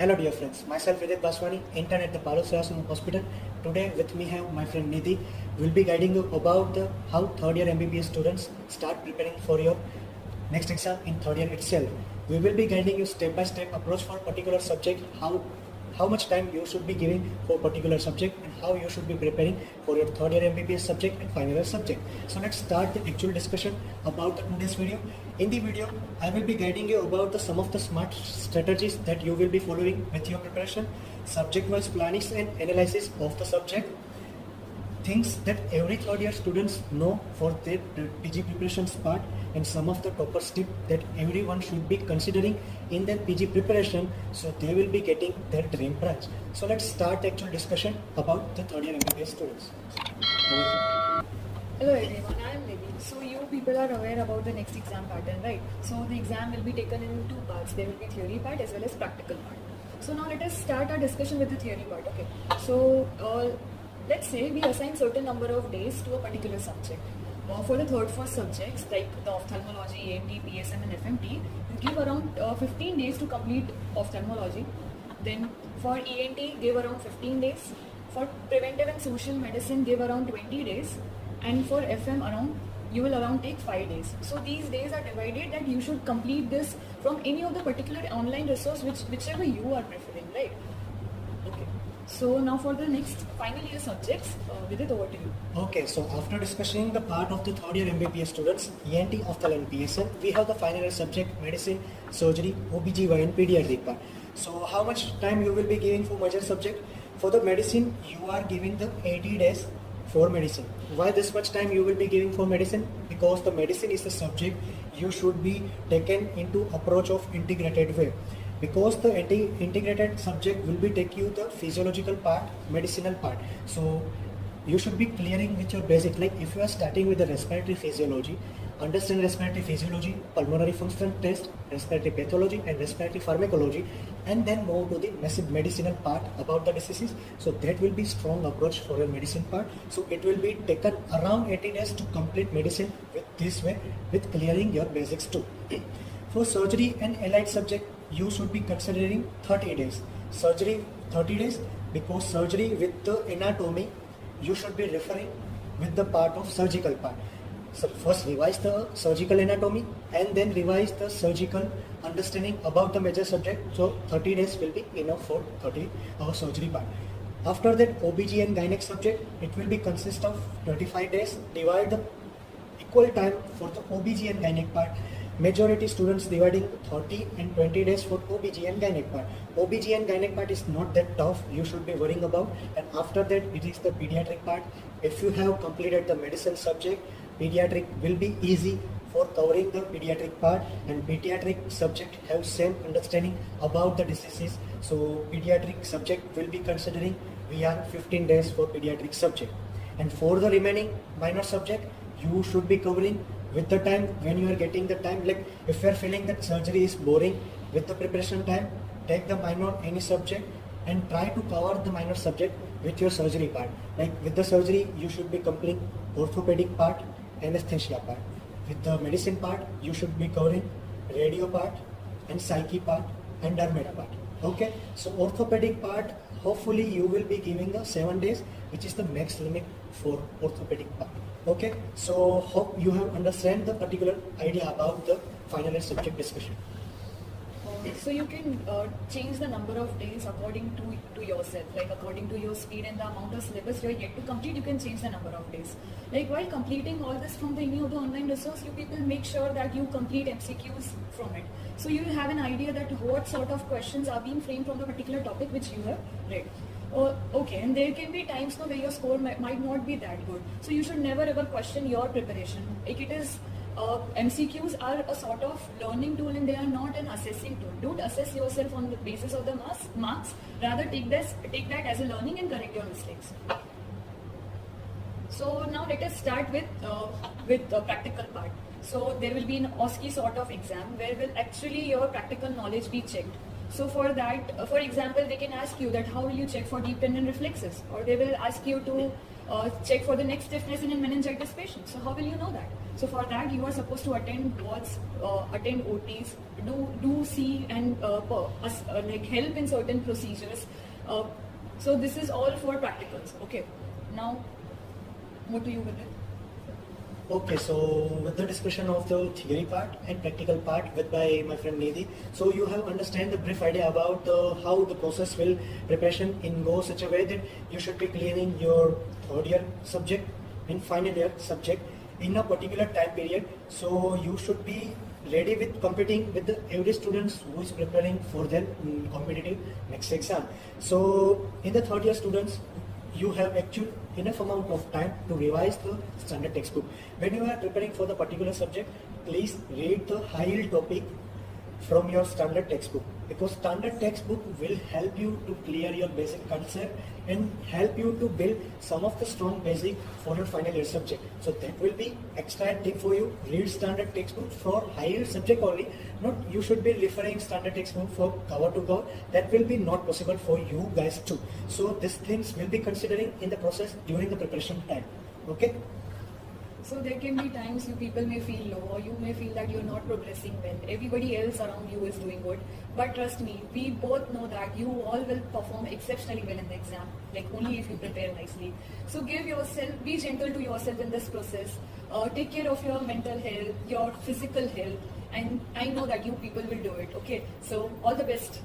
Hello dear friends, myself Vidit Baswani, intern at the Palo Srivastava Hospital. Today with me have my friend Nidhi. We'll be guiding you about how third year MBBS students start preparing for your next exam in third year itself. We will be guiding you step by step approach for particular subject, how much time you should be giving for particular subject and how you should be preparing for your third year MBBS subject and final year subject. So let's start the actual discussion about today's video. In the video, I will be guiding you about some of the smart strategies that you will be following with your preparation, subject-wise planning and analysis of the subject, things that every third year students know for their PG preparations part, and some of the topper tips that everyone should be considering in their PG preparation so they will be getting their dream branch. So let's start the actual discussion about the third year MBBS students. Hello everyone, I am Nidhi. So you people are aware about the next exam pattern, right? So the exam will be taken in two parts. There will be theory part as well as practical part. So now let us start our discussion with the theory part, okay? So let's say we assign certain number of days to a particular subject. For the third first subjects like the ophthalmology, AMD, PSM and FMT, you give around 15 days to complete ophthalmology. Then for ENT, give around 15 days. For preventive and social medicine, give around 20 days. And for FM you will around take 5 days. So these days are divided that you should complete this from any of the particular online resource whichever you are preferring, right? Okay. So now for the next final year subjects, Vidit, over to you. Okay, so after discussing the part of the third year MBBS students, ENT, Ophthalm and PSM, we have the final year subject medicine, surgery, OBGYN, pediatric part. So how much time you will be giving for major subject? For the medicine, you are giving the 80 days for medicine. Why this much time you will be giving for medicine? Because the medicine is a subject you should be taken into approach of integrated way. Because the integrated subject will be take you the physiological part, medicinal part. So you should be clearing with your basic, like if you are starting with the respiratory physiology, understand respiratory physiology, pulmonary function test, respiratory pathology and respiratory pharmacology, and then move to the medicinal part about the diseases. So that will be strong approach for your medicine part. So it will be taken around 80 days to complete medicine with this way, with clearing your basics too. For surgery and allied subject, you should be considering 30 days. Surgery 30 days because surgery with the anatomy, you should be referring with the part of surgical part. So first revise the surgical anatomy and then revise the surgical understanding about the major subject. So 30 days will be enough for 30 surgery part. After that OBG and gynec subject, it will be consist of 25 days. Divide the equal time for the OBG and gynec part. Majority students dividing 30 and 20 days for OBG and gynec part. OBG and gynec part is not that tough, you should be worrying about. And after that it is the pediatric part. If you have completed the medicine subject, pediatric will be easy for covering the pediatric part, and pediatric subject have same understanding about the diseases. So pediatric subject will be considering we are 15 days for pediatric subject. And for the remaining minor subject, you should be covering with the time when you are getting the time. Like if you are feeling that surgery is boring with the preparation time, take the minor any subject and try to cover the minor subject with your surgery part. Like with the surgery, you should be completing orthopedic part, anesthesia part. With the medicine part, you should be covering radio part and psyche part and dermat part. Okay, so orthopedic part, hopefully you will be giving the 7 days, which is the max limit for orthopedic part. Okay, so hope you have understand the particular idea about the final year subject discussion. So you can change the number of days according to yourself, like according to your speed and the amount of syllabus you are yet to complete, you can change the number of days. Like while completing all this from any of the online resource, you people make sure that you complete MCQs from it. So you will have an idea that what sort of questions are being framed from the particular topic which you have read. Okay, and there can be times now where your score might not be that good. So you should never ever question your preparation. Like it is, MCQs are a sort of learning tool and they are not an assessing tool. Don't assess yourself on the basis of the marks. Rather take that as a learning and correct your mistakes. So now let us start with the practical part. So there will be an OSCE sort of exam where will actually your practical knowledge be checked. So for that, for example, they can ask you that how will you check for deep tendon reflexes, or they will ask you to check for the neck stiffness in a meningitis patient. So how will you know that? So for that, you are supposed to attend wards, attend OTs, do see and like help in certain procedures. So this is all for practicals. Okay. Now, what do you with it? Okay, so with the discussion of the theory part and practical part with my friend Nidhi, so you have understand the brief idea about how the process will preparation in go such a way that you should be clearing your third year subject and final year subject in a particular time period. So you should be ready with competing with the every students who is preparing for their competitive next exam. So in the third year students, you have actual enough amount of time to revise the standard textbook. When you are preparing for the particular subject, please read the high yield topic from your standard textbook, because standard textbook will help you to clear your basic concept and help you to build some of the strong basic for your final year subject. So that will be extra tip for you. Read standard textbook for higher subject only. Not you should be referring standard textbook for cover to cover. That will be not possible for you guys too. So these things will be considering in the process during the preparation time. Okay. So there can be times you people may feel low, or you may feel that you're not progressing well. Everybody else around you is doing good. But trust me, we both know that you all will perform exceptionally well in the exam, like only if you prepare nicely. So give yourself, be gentle to yourself in this process. Take care of your mental health, your physical health, and I know that you people will do it. Okay, so all the best.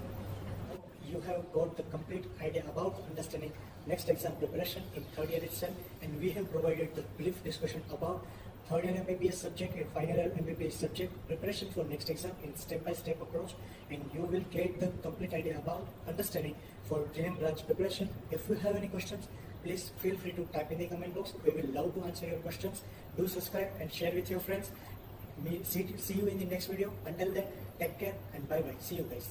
You have got the complete idea about understanding next exam preparation in third year itself, and we have provided the brief discussion about third year MBBS subject and final year MBBS subject preparation for next exam in step-by-step approach, and you will get the complete idea about understanding for JM branch preparation. If you have any questions, please feel free to type in the comment box. We will love to answer your questions. Do subscribe and share with your friends. See you in the next video. Until then, take care and bye bye. See you guys.